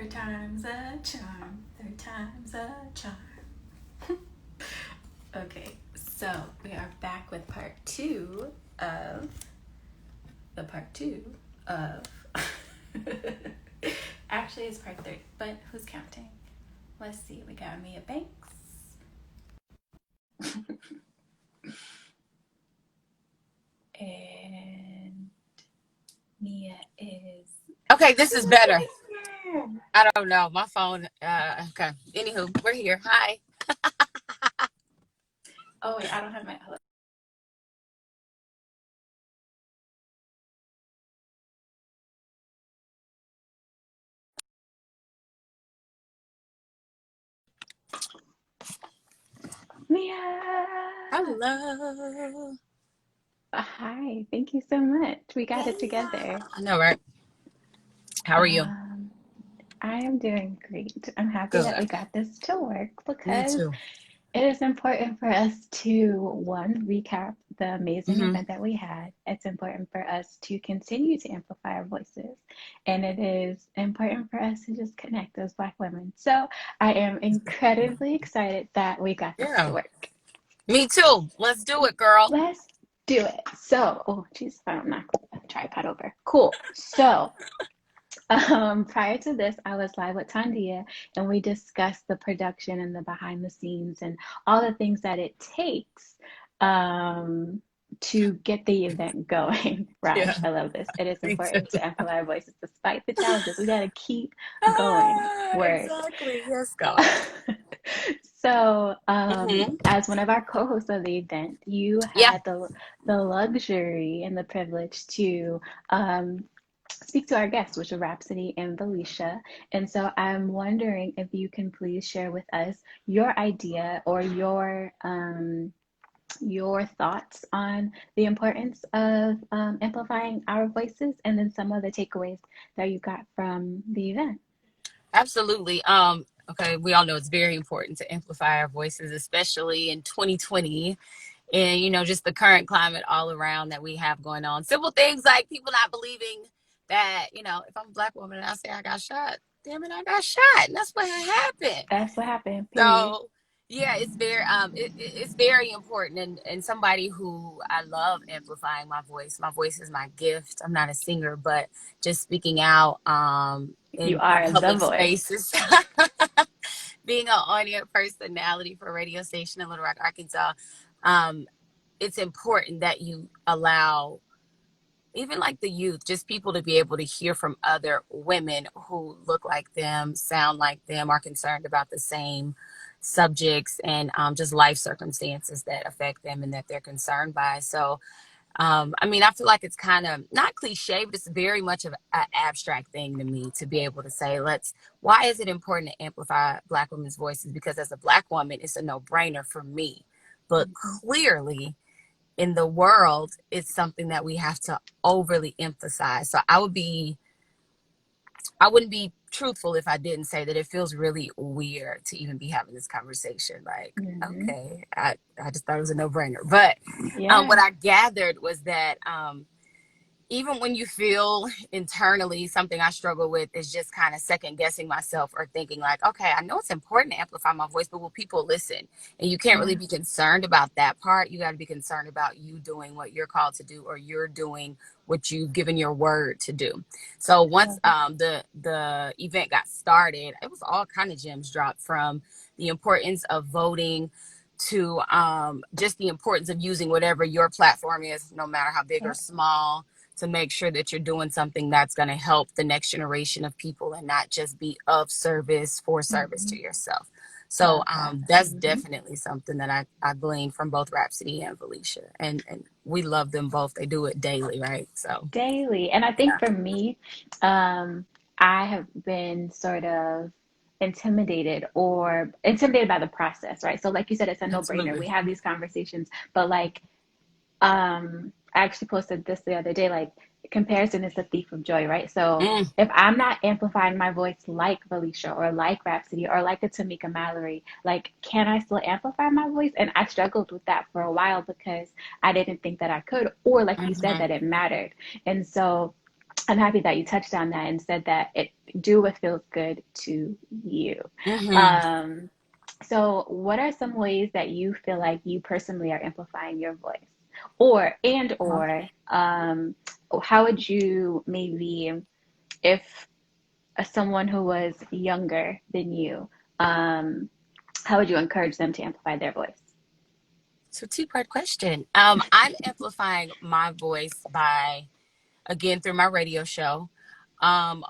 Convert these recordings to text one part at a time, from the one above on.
Third time's a charm. Third time's a charm. Okay, so we are back with part two of the part two of. Actually, it's part three, but who's counting? Let's see. We got Mia Banks. And Mia is. Okay, this is better. I don't know. My phone. Okay. Anywho, we're here. Hi. Oh, wait, I don't have my. Mia! Hello. Hi, thank you so much. We got it together. I know, right? How are you? I am doing great. I'm happy that we Good. got this to work Me because too. it is important for us to, one, recap the amazing Mm-hmm. event that we had. It's important for us to continue to amplify our voices. And it is important for us to just connect as Black women. So I am incredibly excited that we got this to Yeah. work. Me too. Let's do it, girl. Let's do it. So, oh, geez, I don't knock the tripod over. Cool. So, prior to this, I was live with Tandia and we discussed the production and the behind the scenes and all the things that it takes to get the event going. Yeah. Raj, I love this. It is Me too. important to amplify our voices despite the challenges. We got to keep going. Word. Exactly. Yes, God. So, Mm-hmm. as one of our co-hosts of the event, you Yeah. had the luxury and the privilege to speak to our guests, which are Rhapsody and Felicia. And so I'm wondering if you can please share with us your idea or your thoughts on the importance of amplifying our voices, and then some of the takeaways that you got from the event. Absolutely. Okay, we all know it's very important to amplify our voices, especially in 2020. And just the current climate all around that we have going on. Simple things like people not believing that, if I'm a Black woman and I say I got shot, damn it, I got shot. And that's what happened. That's what happened, period. So yeah, it's it's very important, and somebody who I love amplifying my voice. My voice is my gift. I'm not a singer, but just speaking out You in are the public voice. spaces. Being an audio personality for a radio station in Little Rock, Arkansas, um, it's important that you allow even like the youth, just people to be able to hear from other women who look like them, sound like them, are concerned about the same subjects and just life circumstances that affect them and that they're concerned by. So, I mean, I feel like it's kind of not cliche, but it's very much of an abstract thing to me to be able to say, why is it important to amplify Black women's voices? Because as a Black woman, it's a no-brainer for me. But Mhm. clearly, in the world, it's something that we have to overly emphasize. So I wouldn't be truthful if I didn't say that it feels really weird to even be having this conversation. Like, Mhm. okay, I just thought it was a no-brainer. But what Yeah. I gathered was that even when you feel internally, something I struggle with is just kind of second guessing myself or thinking like, okay, I know it's important to amplify my voice, but will people listen? And you can't really Yeah. be concerned about that part. You got to be concerned about you doing what you're called to do, or you're doing what you've given your word to do. So I once love it. the event got started, it was all kind of gems dropped, from the importance of voting to just the importance of using whatever your platform is, no matter how big or Yeah. small, to make sure that you're doing something that's going to help the next generation of people and not just be of service for service to Mhm. yourself. So Love that. that's Mhm. definitely something that I gleaned from both Rhapsody and Felicia. And we love them both. They do it daily, right? So, Daily. And I think yeah. for me, um, I have been sort of intimidated by the process, right? So like you said, it's a no-brainer. Absolutely. We have these conversations, but like I actually posted this the other day, like comparison is the thief of joy, right? So Mm, if I'm not amplifying my voice like Felicia or like Rhapsody or like a Tamika Mallory, like can I still amplify my voice? And I struggled with that for a while because I didn't think that I could, or like you said, mhm. that it mattered. And so I'm happy that you touched on that and said that it do what feels good to you. Hmm. Um, so what are some ways that you feel like you personally are amplifying your voice? Or how would you maybe, if someone who was younger than you, um, how would you encourage them to amplify their voice? So two-part question. I'm amplifying my voice by, again, through my radio show.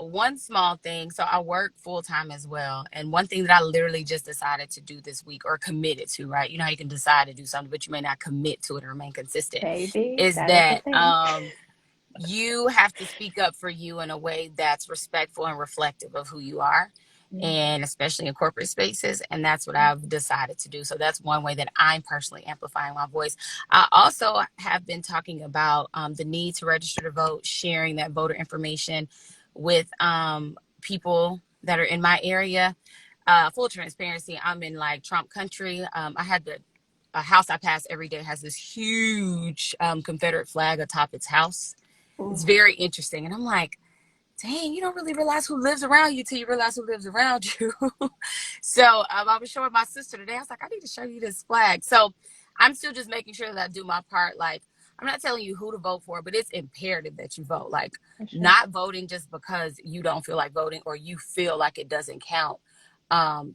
One small thing, so I work full time as well. And one thing that I literally just decided to do this week, or committed to, right? You know how you can decide to do something, but you may not commit to it or remain consistent, Baby, is that is the that thing. you have to speak up for you in a way that's respectful and reflective of who you are, and especially in corporate spaces. And that's what I've decided to do. So that's one way that I'm personally amplifying my voice. I also have been talking about the need to register to vote, sharing that voter information with people that are in my area. Full transparency, I'm in like Trump country. I had the a house I pass every day has this huge Confederate flag atop its house. It's Ooh, very interesting. And I'm like, dang, you don't really realize who lives around you till you realize who lives around you. So I was showing my sister today. I was like, I need to show you this flag. So I'm still just making sure that I do my part. Like, I'm not telling you who to vote for, but it's imperative that you vote. Like, for sure. not voting just because you don't feel like voting or you feel like it doesn't count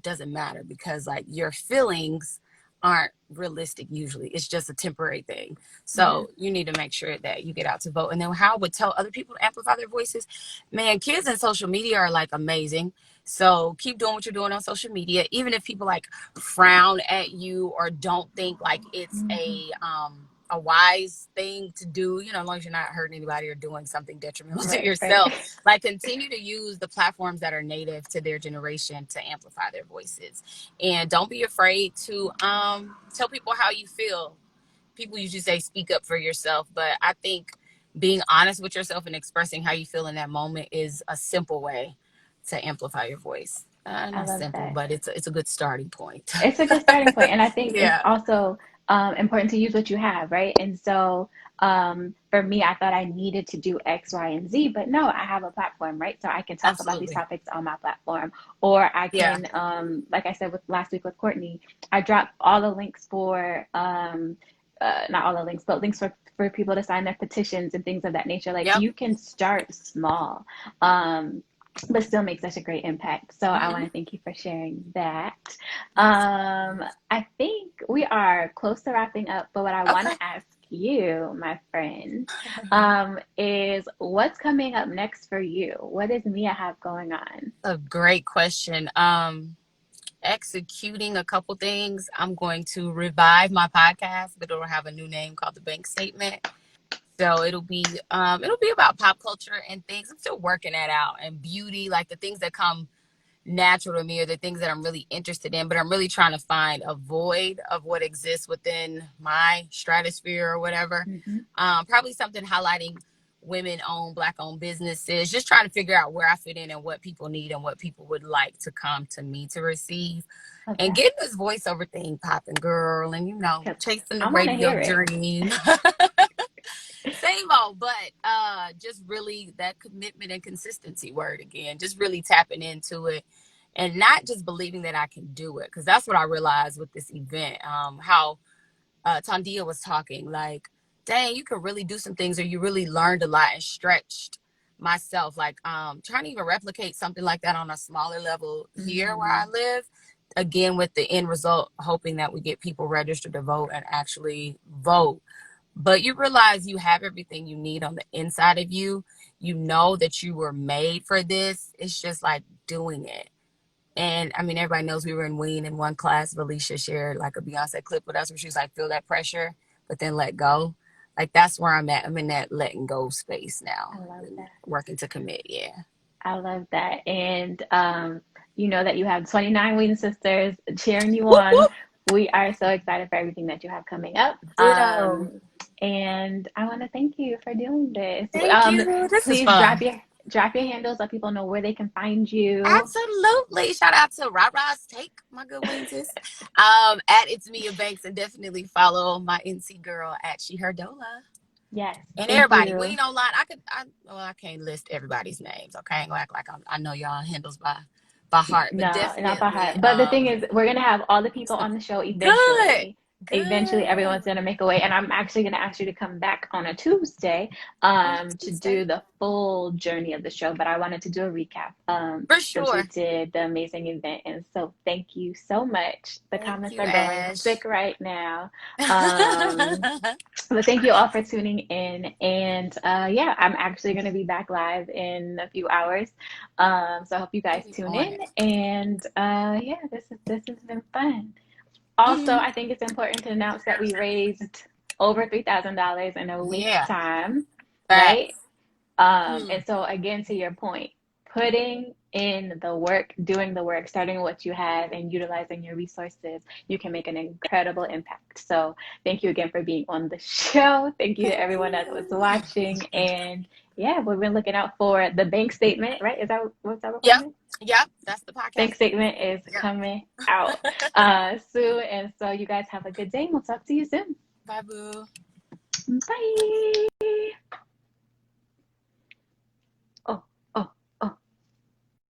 doesn't matter, because like your feelings aren't realistic usually. It's just a temporary thing. Yeah. So you need to make sure that you get out to vote. And then how I would tell other people to amplify their voices, man, kids and social media are like amazing. So keep doing what you're doing on social media, even if people like frown at you or don't think like it's Mhm. a wise thing to do, you know, as long as you're not hurting anybody or doing something detrimental to Right, right. yourself. Like, continue to use the platforms that are native to their generation to amplify their voices. And don't be afraid to tell people how you feel. People usually say speak up for yourself, but I think being honest with yourself and expressing how you feel in that moment is a simple way to amplify your voice. I Not love simple, that. but it's a good starting point. It's a good starting point, and I think it's Yeah, also important to use what you have, right? And so, for me, I thought I needed to do X, Y, and Z, but no, I have a platform, right? So I can talk about these absolutely. topics on my platform, or I Yeah, can, like I said with last week with Courtney, I dropped all the links for, not all the links, but links for people to sign their petitions and things of that nature. Like yep. you can start small. But still make such a great impact. So I want Hmm. to thank you for sharing that. Yes. I think we are close to wrapping up, but what I want Okay. to ask you, my friend, is what's coming up next for you? What does Mia have going on? A great question. Executing a couple things. I'm going to revive my podcast, but it'll have a new name called The Bank Statement. So it'll be about pop culture and things. I'm still working that out, and beauty, like the things that come natural to me are the things that I'm really interested in, but I'm really trying to find a void of what exists within my stratosphere or whatever. Hmm. Probably something highlighting women owned, black owned businesses, just trying to figure out where I fit in and what people need and what people would like to come to me to receive. Love And that. getting this voiceover thing popping, girl, and Because chasing the I want to radio hear it. dream. Same old, but just really that commitment and consistency word again, just really tapping into it and not just believing that I can do it. Because that's what I realized with this event. How Tandia was talking, like, dang, you can really do some things, or you really learned a lot and stretched myself. Like, trying to even replicate something like that on a smaller level here where I Mm, live. Again, with the end result, hoping that we get people registered to vote and actually vote. But you realize you have everything you need on the inside of you. You know that you were made for this. It's just like doing it. And I mean, everybody knows we were in Ween in one class. Alicia shared like a Beyonce clip with us where she's like, feel that pressure, but then let go. Like, that's where I'm at. I'm in that letting go space I now love and that. working to commit. Yeah. I love that. And you know that you have 29 Wheaton sisters cheering you Whoop, on. whoop. We are so excited for everything that you have coming up. Ditto. And I want to thank you for doing this. Thank you. This is Please fun. drop your handles, let people know where they can find you. Absolutely. Shout out to Ra's Take, my good wing sis. At It's Mia Banks, and definitely follow my NC girl at She Her Dola. Yes. And Thank everybody, we you. ain't no lie. Well, I can't list everybody's names. Okay, I ain't gonna act like I know y'all handles by heart, but No, not by definitely, heart. But the thing is, we're gonna have all the people on the show good, eventually. Eventually, good. everyone's gonna make a way, and I'm actually gonna ask you to come back on a Tuesday, On a to Tuesday, do the full journey of the show. But I wanted to do a recap, for since we sure. did the amazing event, and so thank you so much. The Thank comments you, are going Ash. quick right now. Um, but thank you all for tuning in, and yeah, I'm actually gonna be back live in a few hours. So I hope you guys You'll be tune on in. it. And yeah, this has been fun. Also, Hmm. I think it's important to announce that we raised over $3,000 in a week's Yeah, time, right? facts. Hmm. And so again, to your point, putting in the work, doing the work, starting with what you have and utilizing your resources, you can make an incredible impact. So thank you again for being on the show. Thank you to Thank everyone that was you. watching. And yeah, we've been looking out for the bank statement, right? Is that what's that Yep, requirement? yep. That's the Bank podcast name. statement is Yep. coming out soon. And so you guys have a good day. We'll talk to you soon. Bye, boo. Bye.